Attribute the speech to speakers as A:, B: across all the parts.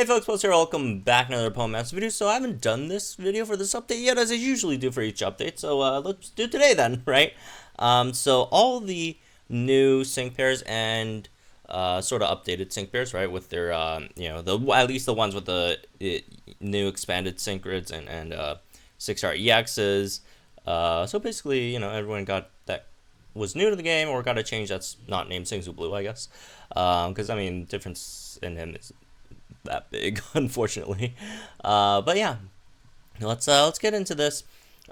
A: Hey folks, Post here, welcome back to another Poem Master video. So I haven't done this video for this update yet, as I usually do for each update, so let's do it today then, right? So all the new sync pairs and sort of updated sync pairs, right, with their, at least the ones with the new expanded sync grids and 6-star EXs. So basically, everyone got that was new to the game or got a change that's not named Singsu Blue, I guess. Because, difference in him is that big, unfortunately. But yeah, let's get into this.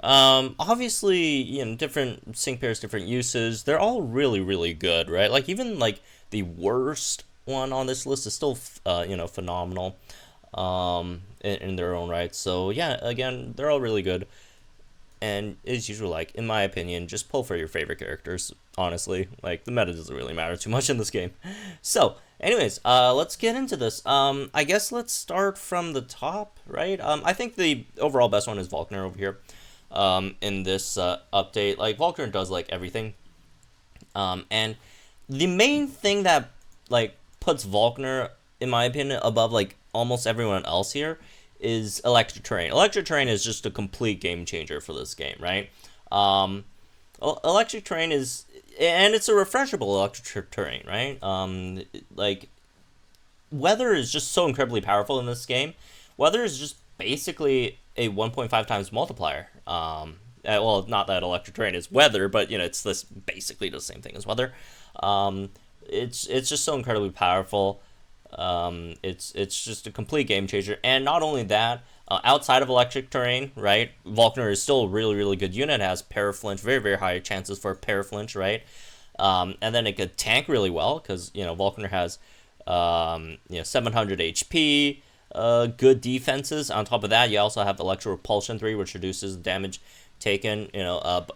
A: Obviously, different sync pairs, different uses. They're all really, really good, right? Like even like the worst one on this list is still, phenomenal, in their own right. So yeah, again, they're all really good. And as usual, like, in my opinion, just pull for your favorite characters, honestly. Like, the meta doesn't really matter too much in this game. So, anyways, let's get into this. I guess let's start from the top, right? I think the overall best one is Volkner over here, in this update. Like, Volkner does, like, everything. And the main thing that, like, puts Volkner, in my opinion, above, like, almost everyone else here is electric terrain. Electric terrain is just a complete game changer for this game, right? Electric terrain is, and it's a refreshable electric terrain, right? Like, weather is just so incredibly powerful in this game. Weather is just basically a 1.5 times multiplier. Well, not that electric terrain is weather, but it's this basically the same thing as weather. It's just so incredibly powerful. It's just a complete game changer, and not only that, outside of electric terrain, right, Volkner is still a really, really good unit. It has paraflinch, very, very high chances for paraflinch, right? And then it could tank really well because Volkner has 700 HP, good defenses. On top of that, you also have Electro Repulsion 3, which reduces damage taken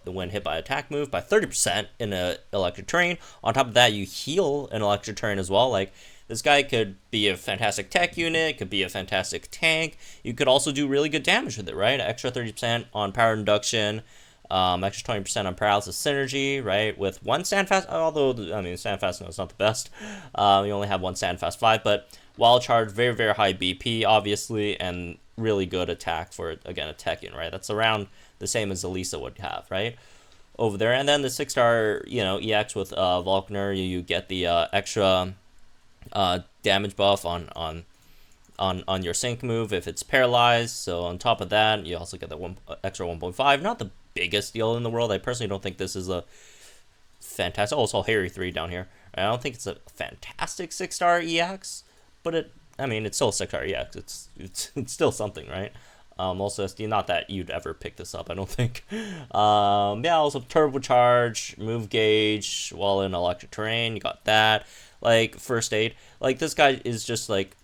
A: when hit by attack move by 30% in a electric terrain. On top of that, you heal an electric terrain as well. Like, this guy could be a fantastic tech unit, could be a fantastic tank. You could also do really good damage with it, right? Extra 30% on power induction, extra 20% on paralysis synergy, right? With one standfast, although, standfast, no, it's not the best. You only have one standfast 5, but wild charge, very, very high BP, obviously, and really good attack for, again, a tech unit, right? That's around the same as Elisa would have, right? Over there. And then the 6-star, EX with Volkner, you get the extra damage buff on your sync move if it's paralyzed. So on top of that, you also get the extra 1.5. Not the biggest deal in the world. I personally don't think this is a fantastic. Oh, it's all Harry 3 down here. I don't think it's a fantastic 6-star EX, but it's still a 6-star EX. It's still something, right? Also SD, not that you'd ever pick this up, I don't think. Yeah, also turbocharge, move gauge while in electric terrain. You got that. Like, first aid. Like, this guy is just, like,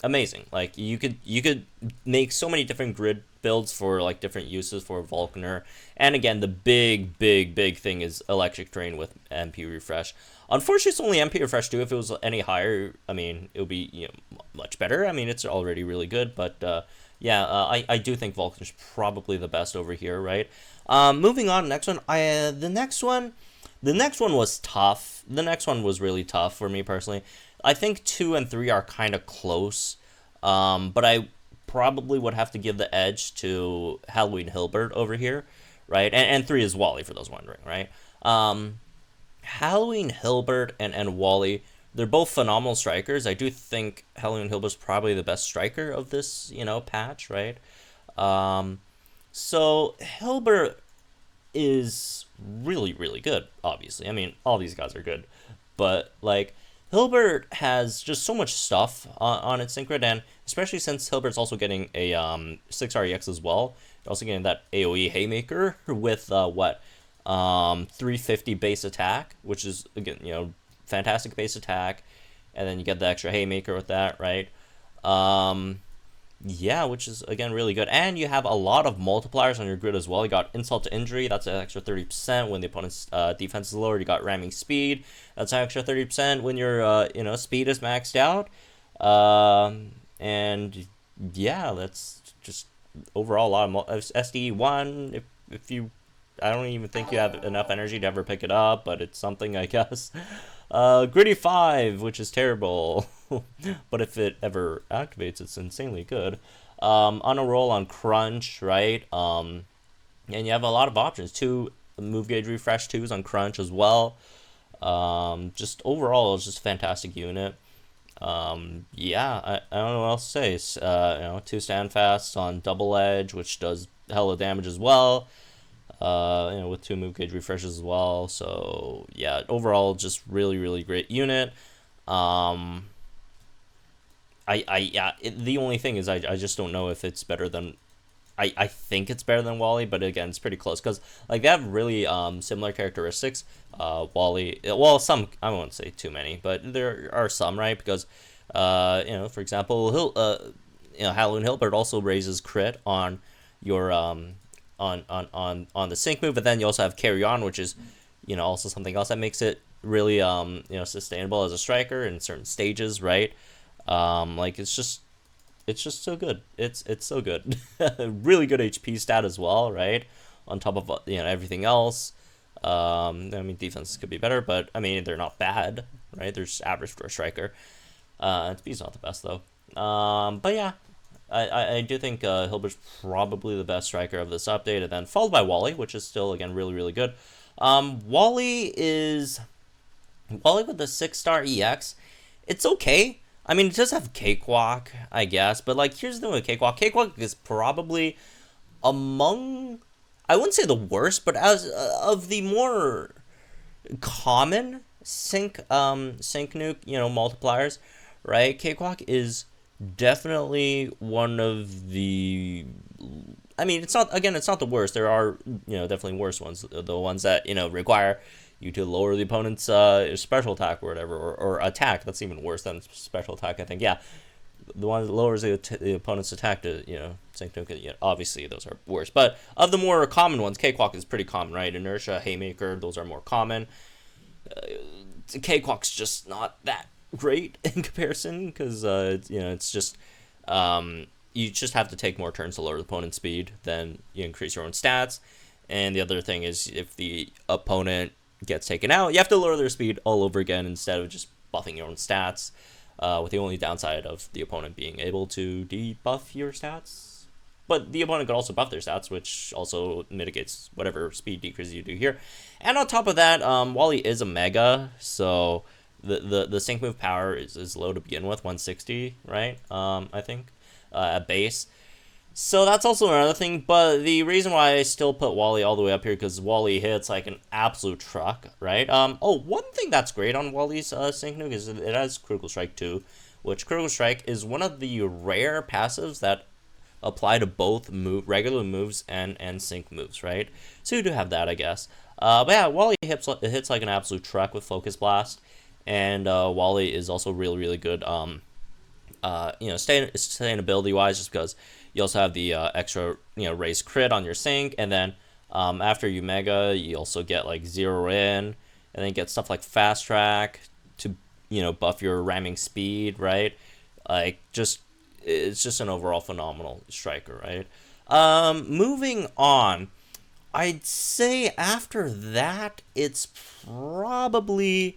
A: amazing. Like, you could make so many different grid builds for, like, different uses for Volkner. And again, the big thing is electric terrain with MP refresh. Unfortunately, it's only MP refresh too. If it was any higher, it would be much better. It's already really good, but yeah, I do think Volkner's probably the best over here, right? Moving on, next one. The next one was tough. The next one was really tough for me personally. I think 2 and 3 are kind of close, but I probably would have to give the edge to Halloween Hilbert over here, right? And 3 is Wally, for those wondering, right? Halloween Hilbert and Wally, they're both phenomenal strikers. I do think Halloween Hilbert's probably the best striker of this, patch, right? So Hilbert is really, really good, obviously. All these guys are good. But, like, Hilbert has just so much stuff on its sync grid, and especially since Hilbert's also getting a 6-star EX as well. You're also getting that AoE Haymaker with, 350 base attack, which is, again, fantastic base attack. And then you get the extra Haymaker with that, right? Yeah, which is, again, really good. And you have a lot of multipliers on your grid as well. You got Insult to Injury, that's an extra 30% when the opponent's defense is lower. You got Ramming Speed, that's an extra 30% when your, speed is maxed out. And, yeah, that's just overall a lot of SD1, if you... I don't even think you have enough energy to ever pick it up, but it's something, I guess. Gritty 5, which is terrible. But if it ever activates, it's insanely good. On a roll on Crunch, right? And you have a lot of options. 2 move gauge refresh 2s on Crunch as well. Just overall, it's just a fantastic unit. Yeah, I don't know what else to say. 2 stand fast on Double Edge, which does hella damage as well. With 2 move gauge refreshes as well. So yeah, overall, just really, really great unit. The only thing is I just don't know if it's better than. I think it's better than Wally, but again, it's pretty close because like they have really similar characteristics. Wally, well, some I won't say too many, but there are some, right? Because for example, Halloween Hilbert also raises crit on your on the sync move, but then you also have Carry On, which is also something else that makes it really sustainable as a striker in certain stages, right? It's just so good. It's so good. Really good HP stat as well, right? On top of everything else. Defenses could be better, but they're not bad, right? They're just average for a striker. Speed's not the best though. But yeah, I do think Hilbert's probably the best striker of this update, and then followed by Wally, which is still again really, really good. Wally with the 6-star EX. It's okay. It does have Cakewalk, I guess, but here's the thing with Cakewalk. Cakewalk is probably among, I wouldn't say the worst, but as of the more common sync nuke multipliers, right? Cakewalk is definitely one of the. It's not the worst. There are definitely worse ones. The ones that require you to lower the opponent's special attack or whatever, or attack. That's even worse than special attack, I think. Yeah, the one that lowers the opponent's attack to sync nuke. Obviously those are worse. But of the more common ones, Cakewalk is pretty common, right? Inertia, Haymaker, those are more common. Cakewalk's just not that great in comparison because it's just you just have to take more turns to lower the opponent's speed, then you increase your own stats. And the other thing is if the opponent gets taken out, you have to lower their speed all over again instead of just buffing your own stats, with the only downside of the opponent being able to debuff your stats. But the opponent could also buff their stats, which also mitigates whatever speed decreases you do here. And on top of that, Wally is a mega, so the sync move power is low to begin with, 160, right? I think at base. So that's also another thing, but the reason why I still put Wally all the way up here because Wally hits like an absolute truck, right? One thing that's great on Wally's sync nuke is it has Critical Strike too, which Critical Strike is one of the rare passives that apply to both regular moves and sync moves, right? So you do have that, I guess. But yeah, Wally hits like an absolute truck with Focus Blast, and Wally is also really, really good. Sustainability wise, just because you also have the extra raise crit on your sync, and then after you mega, you also get like 0 in, and then get stuff like Fast Track to buff your ramming speed, right? It's just an overall phenomenal striker, right? Moving on, I'd say after that it's probably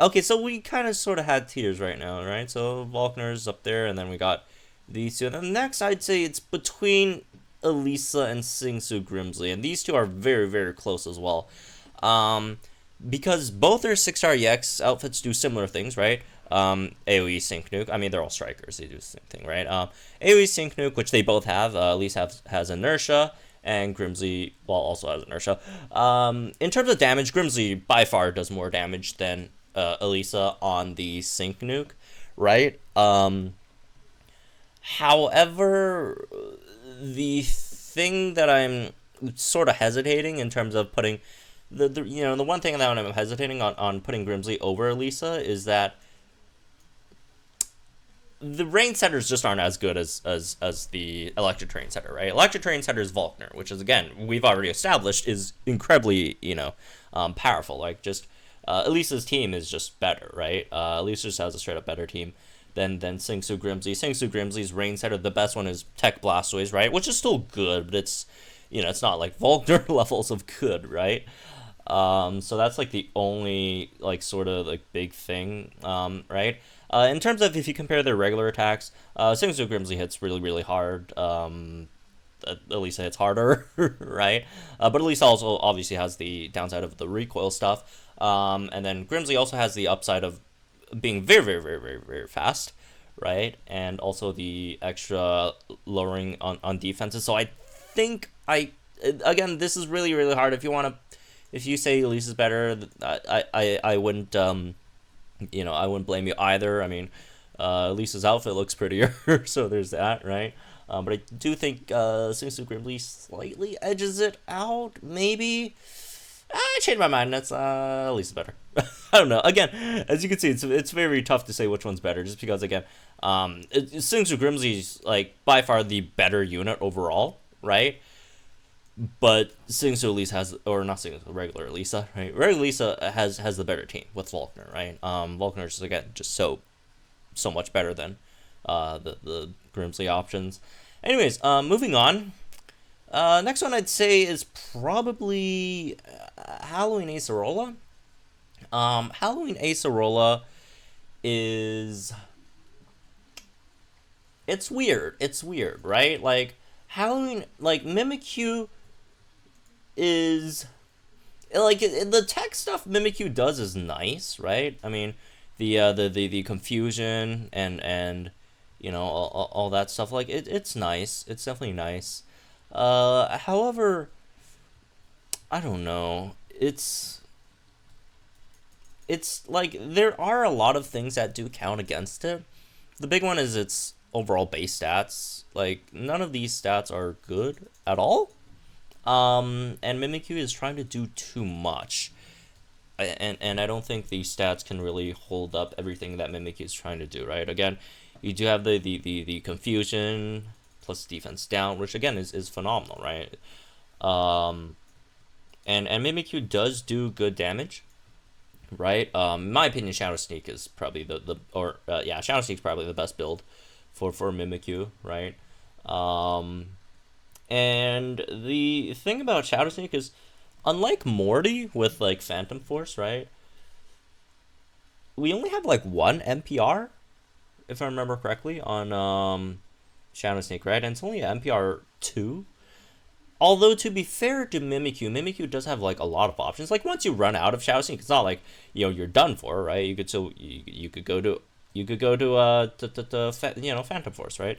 A: okay, so we kind of sort of had tiers right now, right? So Volkner's up there, and then we got these two. And then next, I'd say it's between Elisa and Singsu Grimsley, and these two are very, very close as well. Because both their 6-star EX outfits do similar things, right? AoE Sync Nuke. They're all strikers. They do the same thing, right? AoE Sync Nuke, which they both have. Elisa has Inertia, and Grimsley, also has Inertia. In terms of damage, Grimsley by far does more damage than Elisa on the Sync Nuke, right? However, the thing that I'm sort of hesitating in terms of putting the one thing that I'm hesitating on putting Grimsley over Elisa is that the range setters just aren't as good as the electric train setter, right? Electric train setter is Volkner, which is, again, we've already established is incredibly powerful. Like, just Elisa's team is just better, right? Elisa just has a straight up better team than Singsu Grimsley. Singsu Grimsley's range setter, the best one is Tech Blastoise, right? Which is still good, but it's it's not like Volkner levels of good, right? So that's like the only like sort of like big thing, right? In terms of if you compare their regular attacks, Signature Grimsley hits really hard. At least hits harder, right? But at least also obviously has the downside of the recoil stuff. And then Grimsley also has the upside of being very fast, right? And also the extra lowering on defenses. So I think again, this is really hard. If you say Elise is better, I wouldn't I wouldn't blame you either. I mean, Elise's outfit looks prettier, so there's that, right? But I do think Singsu Grimly slightly edges it out. Maybe I changed my mind. That's Elise's better. I don't know. Again, as you can see, it's very tough to say which one's better, just because again, Singsu Grimsley's like by far the better unit overall, right? But Singsu Elise has, or not Singsu, regular Lisa, right? Regular Lisa has the better team with Volkner, right? Volkner's again just so much better than the Grimsley options. Anyways, moving on. Next one I'd say is probably Halloween Acerola. Halloween Acerola is it's weird. It's weird, right? Like Halloween, like Mimikyu is like the tech stuff Mimikyu does is nice, right? I mean, the confusion and all that stuff, like it's nice. It's definitely nice. However, I don't know. It's like there are a lot of things that do count against it. The big one is its overall base stats. Like none of these stats are good at all. And Mimikyu is trying to do too much. And I don't think these stats can really hold up everything that Mimikyu is trying to do, right? Again, you do have the confusion plus defense down, which again is phenomenal, right? And Mimikyu does do good damage, right? In my opinion, Shadow Sneak is probably Shadow Sneak's probably the best build for Mimikyu, right? And the thing about Shadow Sneak is, unlike Morty with like Phantom Force, right? We only have like one NPR, if I remember correctly, on Shadow Sneak, right? And it's only NPR 2. Although to be fair to Mimikyu does have like a lot of options. Like once you run out of Shadow Sneak, it's not like you're done for, right? You could go to Phantom Force, right?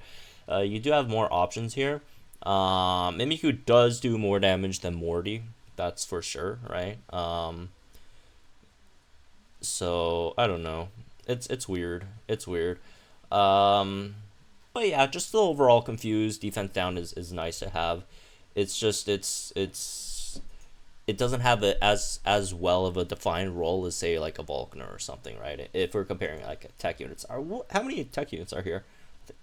A: You do have more options here. Mimikyu does do more damage than Morty, that's for sure, right? So I don't know. It's weird. It's weird. But yeah, just the overall confused defense down is nice to have. It's just it doesn't have as well of a defined role as say like a Volkner or something, right? If we're comparing like tech units, how many tech units are here?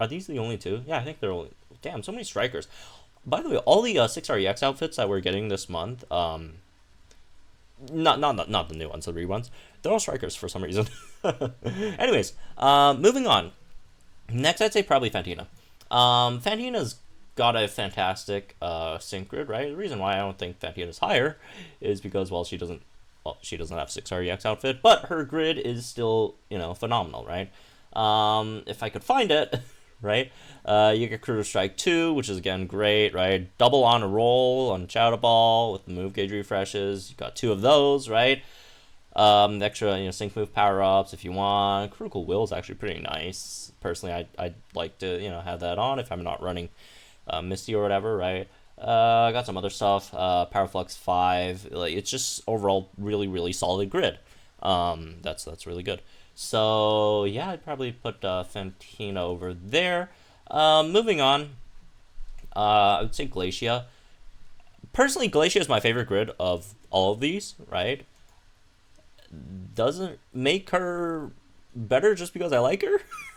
A: Are these the only two? Yeah, I think they're only. Damn, so many strikers. By the way, all the 6REX outfits that we're getting this month, not the new ones, the reruns, they're all strikers for some reason. Anyways, moving on. Next, I'd say probably Fantina. Fantina's got a fantastic sync grid, right? The reason why I don't think Fantina's higher is because, she doesn't have 6REX outfit, but her grid is still, phenomenal, right? If I could find it, right? You get Cruiser Strike 2, which is again great, right? Double on a roll on Chowder Ball with the move gauge refreshes. You got 2 of those, right? Extra, sync move power ups if you want. Critical Will is actually pretty nice. Personally, I'd like to, have that on if I'm not running Misty or whatever, right? I got some other stuff. Power Flux 5. Like it's just overall really solid grid. That's really good. So yeah, I'd probably put Fantina over there. Moving on, I would say Glacia. Personally, Glacia is my favorite grid of all of these, right? Doesn't make her better just because I like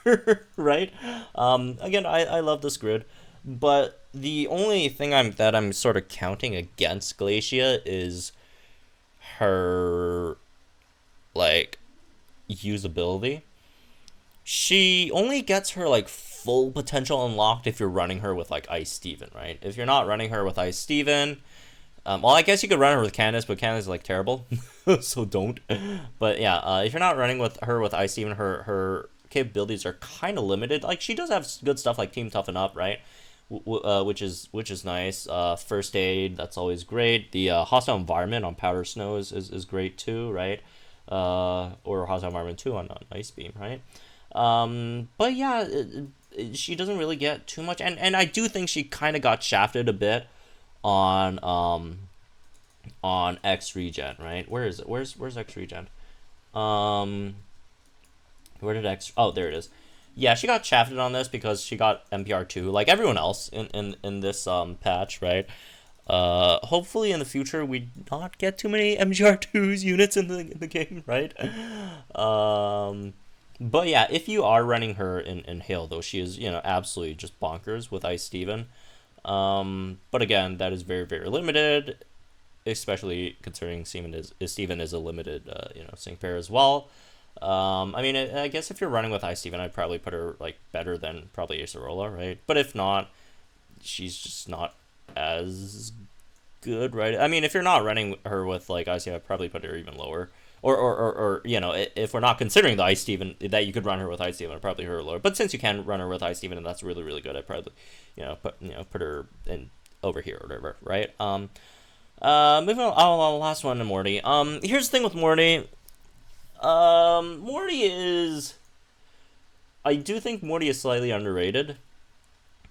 A: her, right? Again, I love this grid, but the only thing I'm sort of counting against Glacia is her, like, usability. She only gets her like full potential unlocked if you're running her with like Ice Steven, right? If you're not running her with Ice Steven, Well, I guess you could run her with Candace, but Candace is like terrible, so don't. But yeah, if you're not running with her with Ice Steven, her capabilities are kind of limited. Like she does have good stuff like Team Toughen Up, right? Which is nice. First aid, that's always great. The hostile environment on Powder Snow is great too, right? Or hostile environment 2 on Ice Beam, right? But yeah, she doesn't really get too much, and I do think she kind of got shafted a bit on X Regen, right? Where is it? Where's X Regen? Um, where did X? Oh, there it is. Yeah, she got shafted on this because she got MPR2 like everyone else in this patch, right? Hopefully in the future we not get too many MGR2's units in the game, right? But yeah, if you are running her in Hail, though, she is, absolutely just bonkers with Ice Steven. But again, that is very, very limited, especially considering Steven is a limited, sync pair as well. I mean, I guess if you're running with Ice Steven, I'd probably put her like better than probably Acerola, right? But if not, she's just not as good, right? I mean, if you're not running her with like Ice Steven, I'd probably put her even lower. Or if we're not considering the Ice Steven that you could run her with Ice Steven, I'd probably her lower. But since you can run her with Ice Steven and that's really really good, I'd probably put her in over here or whatever, right? Moving on, last one to Morty. Here's the thing with Morty. Morty is. I do think Morty is slightly underrated,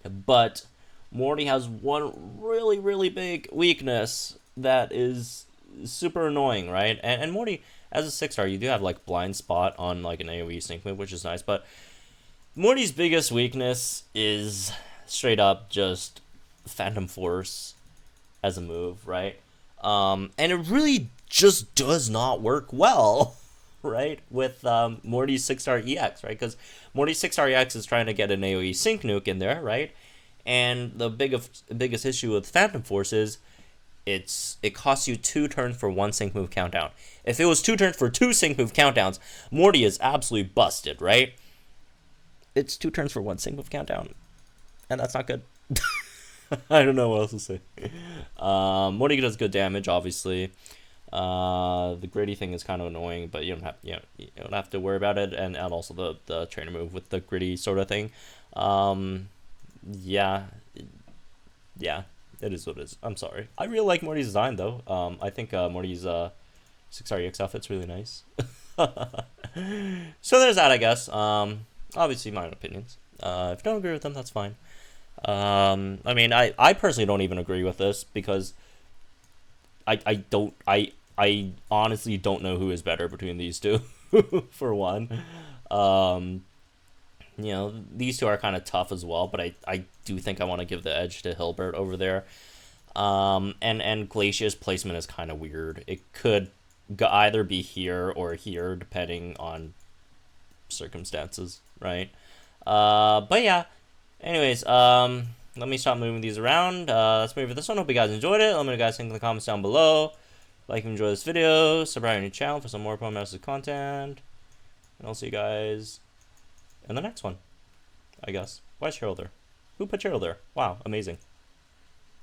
A: but Morty has one really really big weakness that is super annoying, right? And Morty, as a 6-star, you do have like blind spot on like an AoE sync move, which is nice, but Morty's biggest weakness is straight up just Phantom Force as a move, right? And it really just does not work well, right? With Morty's 6-star EX, right? Because Morty's 6-star EX is trying to get an AoE sync nuke in there, right? And the biggest issue with Phantom Force is it costs you 2 turns for 1 sync move countdown. If it was 2 turns for 2 sync move countdowns, Morty is absolutely busted, right? It's 2 turns for 1 sync move countdown, and that's not good. I don't know what else to say. Morty does good damage, obviously. The gritty thing is kind of annoying, but you don't have to worry about it, and also the trainer move with the gritty sort of thing. Yeah, it is what it is. I'm sorry. I really like Morty's design though. I think Morty's 6-star EX outfit's really nice. So there's that, I guess. Obviously my own opinions. If you don't agree with them, that's fine. I mean, I personally don't even agree with this because I honestly don't know who is better between these two. For one, these two are kind of tough as well, but I do think I want to give the edge to Hilbert over there. And Glacia's placement is kind of weird. It could either be here or here depending on circumstances, right? But yeah. Anyways, let me stop moving these around. That's maybe for this one. Hope you guys enjoyed it. Let me know guys think in the comments down below. Like if you enjoyed this video, subscribe to the channel for some more Poem content. And I'll see you guys in the next one, I guess. Why is Cheryl there? Who put Cheryl there? Wow, amazing.